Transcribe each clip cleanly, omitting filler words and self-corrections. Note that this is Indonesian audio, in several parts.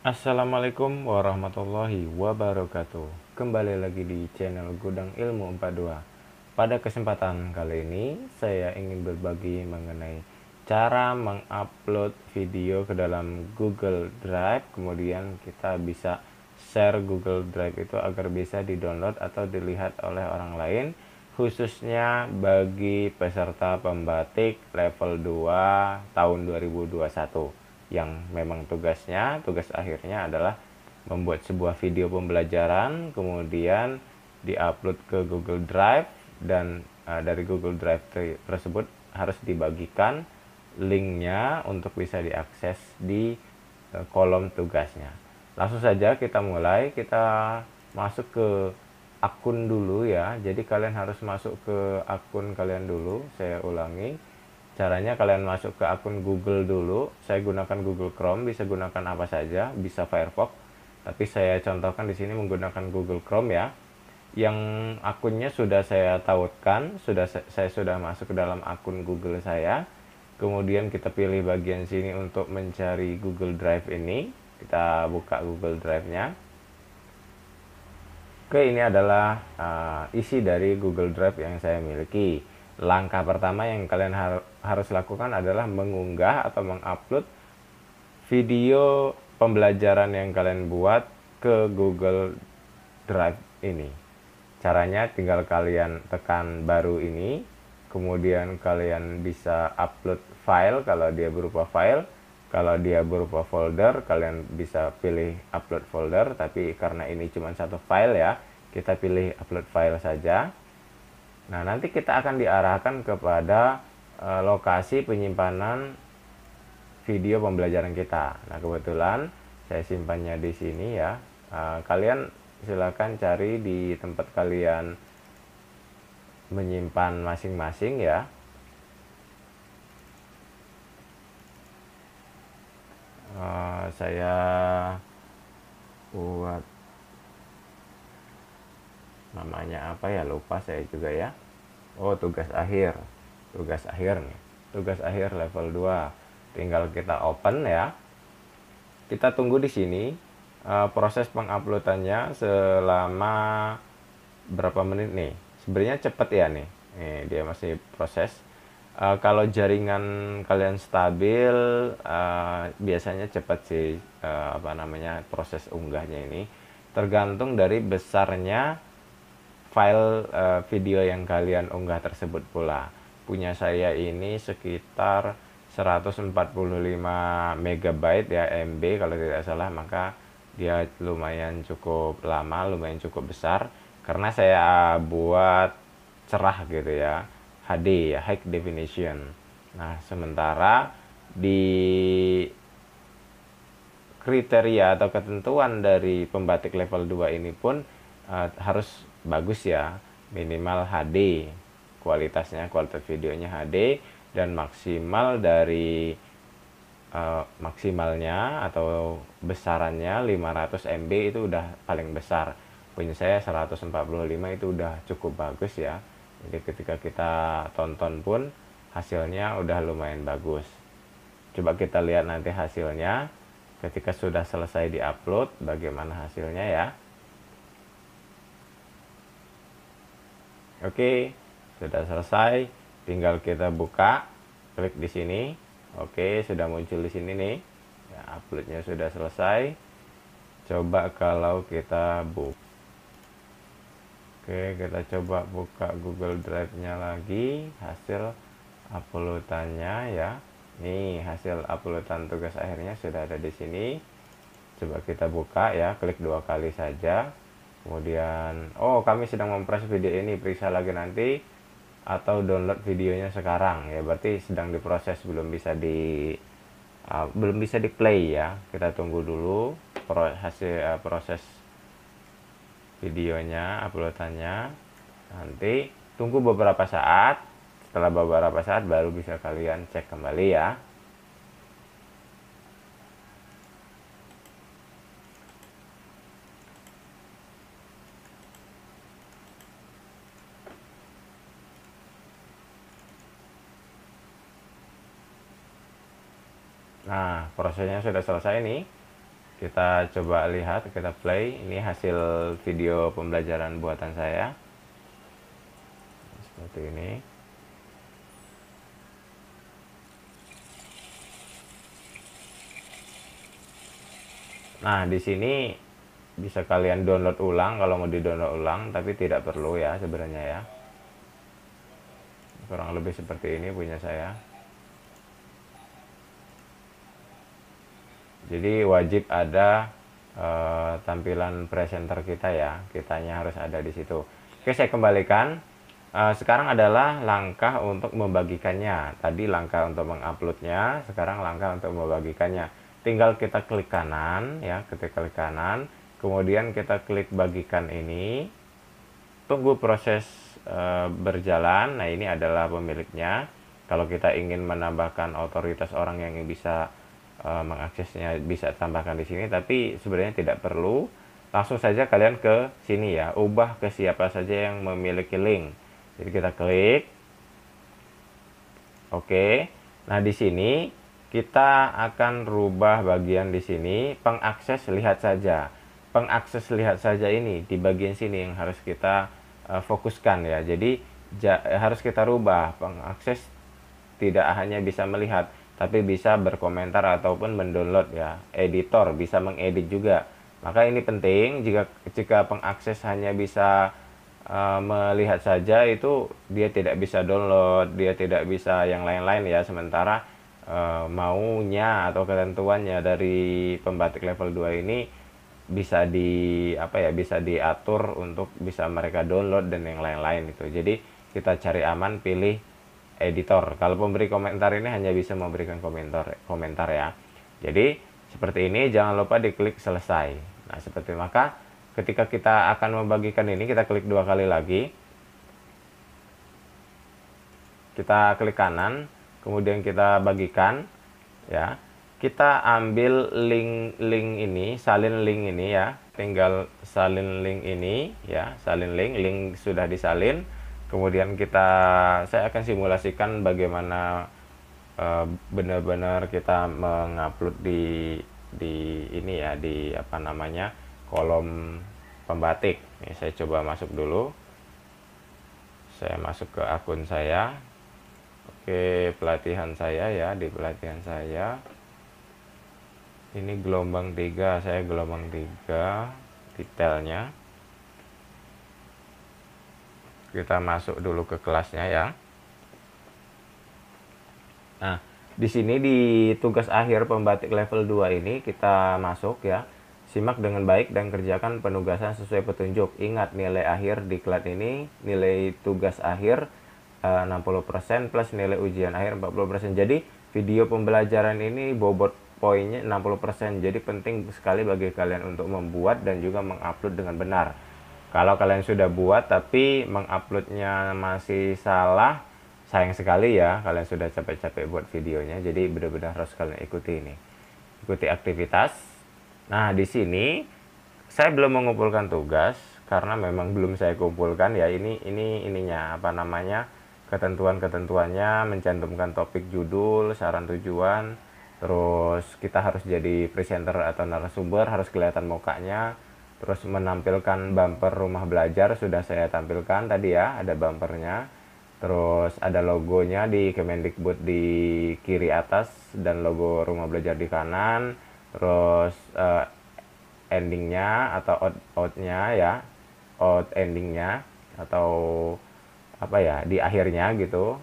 Assalamualaikum warahmatullahi wabarakatuh. Kembali lagi di channel Gudang Ilmu 42. Pada kesempatan kali ini saya ingin berbagi mengenai cara mengupload video ke dalam Google Drive. Kemudian kita bisa share Google Drive itu agar bisa di-download atau dilihat oleh orang lain, khususnya bagi peserta pembatik level 2 tahun 2021 yang memang tugas akhirnya adalah membuat sebuah video pembelajaran, kemudian diupload ke Google Drive, dan dari Google Drive tersebut harus dibagikan linknya untuk bisa diakses di kolom tugasnya. Langsung saja kita mulai, kita masuk ke akun dulu ya. Jadi kalian harus masuk ke akun kalian dulu. Saya ulangi, caranya kalian masuk ke akun Google dulu. Saya gunakan Google Chrome, bisa gunakan apa saja, bisa Firefox. Tapi saya contohkan di sini menggunakan Google Chrome ya. Yang akunnya sudah saya tautkan, saya sudah masuk ke dalam akun Google saya. Kemudian kita pilih bagian sini untuk mencari Google Drive ini. Kita buka Google Drive-nya. Oke, ini adalah isi dari Google Drive yang saya miliki. Langkah pertama yang kalian harus lakukan adalah mengunggah atau mengupload video pembelajaran yang kalian buat ke Google Drive ini. Caranya tinggal kalian tekan baru ini, kemudian kalian bisa upload file kalau dia berupa file. Kalau dia berupa folder, kalian bisa pilih upload folder, tapi karena ini cuma satu file ya, kita pilih upload file saja. Nah, nanti kita akan diarahkan kepada lokasi penyimpanan video pembelajaran kita. Nah, kebetulan saya simpannya di sini ya. Kalian silakan cari di tempat kalian menyimpan masing-masing ya. Saya buat namanya apa ya, lupa saya juga ya. Oh, tugas akhir nih, tugas akhir level 2. Tinggal kita open ya. Kita tunggu di sini proses penguploadannya selama berapa menit nih. Sebenarnya cepet ya nih. Dia masih proses. Kalau jaringan kalian stabil, biasanya cepat sih proses unggahnya ini. Tergantung dari besarnya file video yang kalian unggah tersebut pula. Punya saya ini sekitar 145 MB ya, MB kalau tidak salah, maka dia lumayan cukup lama, lumayan cukup besar karena saya buat cerah gitu ya, HD ya, high definition. Nah, sementara di kriteria atau ketentuan dari pembatik level 2 ini pun harus bagus ya, minimal HD, kualitas videonya HD, dan maksimal dari maksimalnya atau besarannya 500 MB itu udah paling besar. Punya saya 145 itu udah cukup bagus ya. Jadi ketika kita tonton pun hasilnya udah lumayan bagus. Coba kita lihat nanti hasilnya ketika sudah selesai diupload, bagaimana hasilnya ya. Oke, sudah selesai. Tinggal kita buka, klik di sini. Oke, sudah muncul di sini nih. Ya, uploadnya sudah selesai. Coba kalau kita buka. Oke, kita coba buka Google Drive-nya lagi, hasil uploadannya ya. Nih, hasil uploadan tugas akhirnya sudah ada di sini. Coba kita buka ya, klik 2 kali saja. Kemudian, oh, kami sedang memproses video ini, periksa lagi nanti, atau download videonya sekarang ya, berarti sedang diproses, belum bisa di play ya. Kita tunggu dulu hasil proses videonya, uploadannya. Nanti tunggu beberapa saat. Setelah beberapa saat baru bisa kalian cek kembali ya. Nah, prosesnya sudah selesai nih. Kita coba lihat, kita play. Ini hasil video pembelajaran buatan saya. Seperti ini. Nah, di sini bisa kalian download ulang kalau mau di-download ulang, tapi tidak perlu ya sebenarnya ya. Kurang lebih seperti ini punya saya. Jadi wajib ada tampilan presenter kita ya, kitanya harus ada di situ. Oke, saya kembalikan. Sekarang adalah langkah untuk membagikannya. Tadi langkah untuk menguploadnya, sekarang langkah untuk membagikannya. Tinggal kita klik kanan ya, kita klik kanan, kemudian kita klik bagikan ini. Tunggu proses berjalan. Nah, ini adalah pemiliknya. Kalau kita ingin menambahkan otoritas orang yang bisa mengaksesnya, bisa tambahkan di sini, tapi sebenarnya tidak perlu. Langsung saja kalian ke sini ya, ubah ke siapa saja yang memiliki link. Jadi kita klik oke. Nah, di sini kita akan rubah bagian di sini, pengakses lihat saja. Pengakses lihat saja ini di bagian sini yang harus kita fokuskan ya. Jadi harus kita rubah, pengakses tidak hanya bisa melihat, tapi bisa berkomentar ataupun mendownload ya. Editor bisa mengedit juga. Maka ini penting, jika pengakses hanya bisa melihat saja, itu dia tidak bisa download, dia tidak bisa yang lain-lain ya. Sementara maunya atau ketentuannya dari pembatik level 2 ini bisa bisa diatur untuk bisa mereka download dan yang lain-lain itu. Jadi kita cari aman, pilih editor. Kalau pemberi komentar ini hanya bisa memberikan komentar ya. Jadi seperti ini, jangan lupa diklik selesai. Nah, seperti maka ketika kita akan membagikan ini, kita klik 2 kali lagi. Kita klik kanan, kemudian kita bagikan ya. Kita ambil link ini, salin link ini ya. Tinggal salin link ini ya, salin link sudah disalin. Kemudian saya akan simulasikan bagaimana benar-benar kita mengupload di ini ya, di kolom pembatik. Ini saya coba masuk dulu. Saya masuk ke akun saya. Oke, pelatihan saya ya, di pelatihan saya. Ini gelombang 3, saya gelombang 3 detailnya. Kita masuk dulu ke kelasnya ya. Nah, di sini di tugas akhir pembatik level 2 ini kita masuk ya. Simak dengan baik dan kerjakan penugasan sesuai petunjuk. Ingat, nilai akhir diklat ini, nilai tugas akhir 60% plus nilai ujian akhir 40%. Jadi video pembelajaran ini bobot poinnya 60%. Jadi penting sekali bagi kalian untuk membuat dan juga mengupload dengan benar. Kalau kalian sudah buat tapi menguploadnya masih salah, sayang sekali ya, kalian sudah capek-capek buat videonya. Jadi benar-benar harus kalian ikuti ini. Ikuti aktivitas. Nah, di sini saya belum mengumpulkan tugas karena memang belum saya kumpulkan ya. Ininya ketentuan-ketentuannya, mencantumkan topik, judul, saran tujuan. Terus kita harus jadi presenter atau narasumber, harus kelihatan mukanya. Terus menampilkan bumper rumah belajar sudah saya tampilkan tadi ya, ada bumpernya. Terus ada logonya di Kemendikbud di kiri atas dan logo rumah belajar di kanan. Terus endingnya atau outnya ya, out endingnya atau di akhirnya gitu,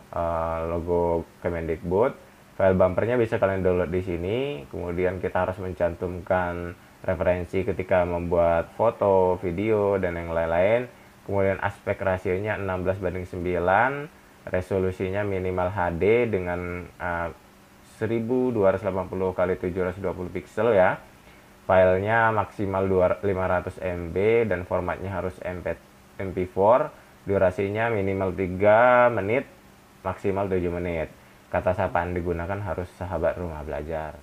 logo Kemendikbud. File bumpernya bisa kalian download di sini. Kemudian kita harus mencantumkan referensi ketika membuat foto, video, dan yang lain-lain. Kemudian aspek rasionya 16:9, resolusinya minimal HD dengan 1280 x 720 pixel ya. Filenya maksimal 500 MB dan formatnya harus MP4. Durasinya minimal 3 menit, maksimal 7 menit. Kata sapaan digunakan harus sahabat rumah belajar.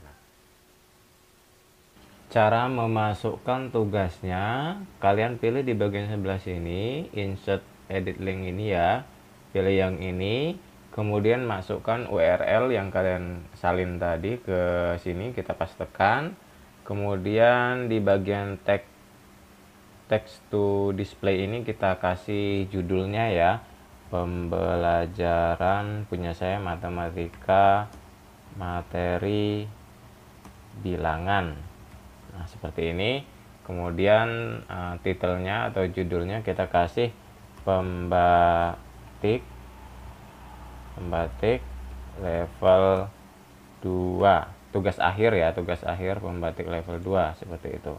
Cara memasukkan tugasnya, kalian pilih di bagian sebelah sini, insert edit link ini ya. Pilih yang ini, kemudian masukkan URL yang kalian salin tadi ke sini, kita pastekan. Kemudian di bagian text to display ini kita kasih judulnya ya, pembelajaran punya saya matematika materi bilangan. Nah, seperti ini. Kemudian titelnya atau judulnya kita kasih pembatik level 2. Tugas akhir ya, tugas akhir pembatik level 2 seperti itu.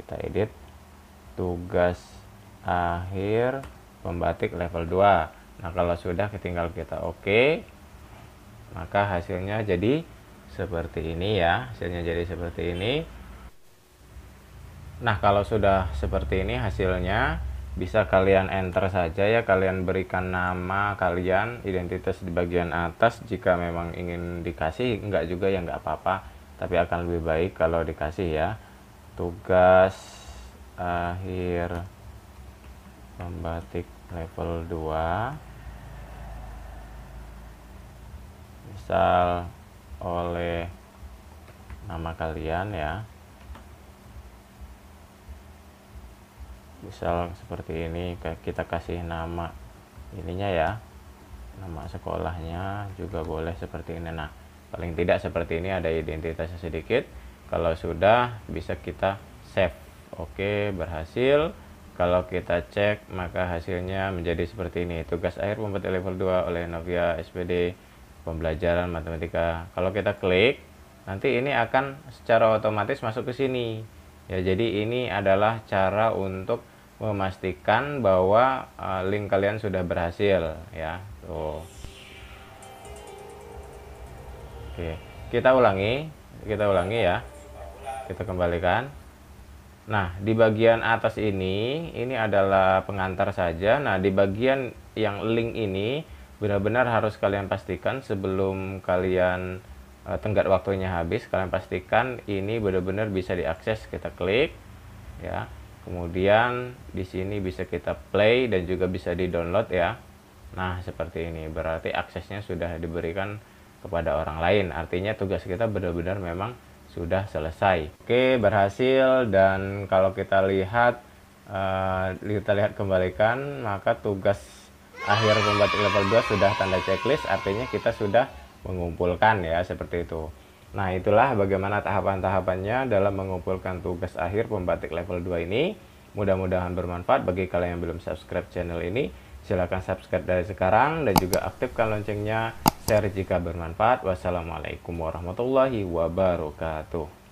Kita edit tugas akhir pembatik level 2. Nah, kalau sudah tinggal kita oke, maka hasilnya jadi seperti ini ya. Hasilnya jadi seperti ini. Nah, kalau sudah seperti ini hasilnya, bisa kalian enter saja ya, kalian berikan nama kalian, identitas di bagian atas. Jika memang ingin dikasih, enggak juga ya enggak apa-apa, tapi akan lebih baik kalau dikasih ya. Tugas akhir pembatik level 2, misal oleh nama kalian ya, misal seperti ini. Kita kasih nama ininya ya, nama sekolahnya juga boleh seperti ini. Nah, paling tidak seperti ini, ada identitasnya sedikit. Kalau sudah, bisa kita save. Oke, berhasil. Kalau kita cek, maka hasilnya menjadi seperti ini. Tugas akhir pembatik level 2 oleh Novia SPD, pembelajaran matematika. Kalau kita klik, nanti ini akan secara otomatis masuk ke sini ya. Jadi ini adalah cara untuk memastikan bahwa link kalian sudah berhasil ya. Tuh. Oke, kita ulangi ya. Kita kembalikan. Nah, di bagian atas ini adalah pengantar saja. Nah, di bagian yang link ini benar-benar harus kalian pastikan sebelum kalian tenggat waktunya habis, kalian pastikan ini benar-benar bisa diakses. Kita klik ya. Kemudian di sini bisa kita play dan juga bisa di-download ya. Nah, seperti ini. Berarti aksesnya sudah diberikan kepada orang lain. Artinya tugas kita benar-benar memang sudah selesai. Oke, berhasil. Dan kalau kita lihat kembalikan, maka tugas akhir pembatik level 2 sudah tanda checklist. Artinya kita sudah mengumpulkan ya, seperti itu. Nah, itulah bagaimana tahapan-tahapannya dalam mengumpulkan tugas akhir pembatik level 2 ini. Mudah-mudahan bermanfaat bagi kalian yang belum subscribe channel ini. Silahkan subscribe dari sekarang dan juga aktifkan loncengnya. Share jika bermanfaat. Wassalamualaikum warahmatullahi wabarakatuh.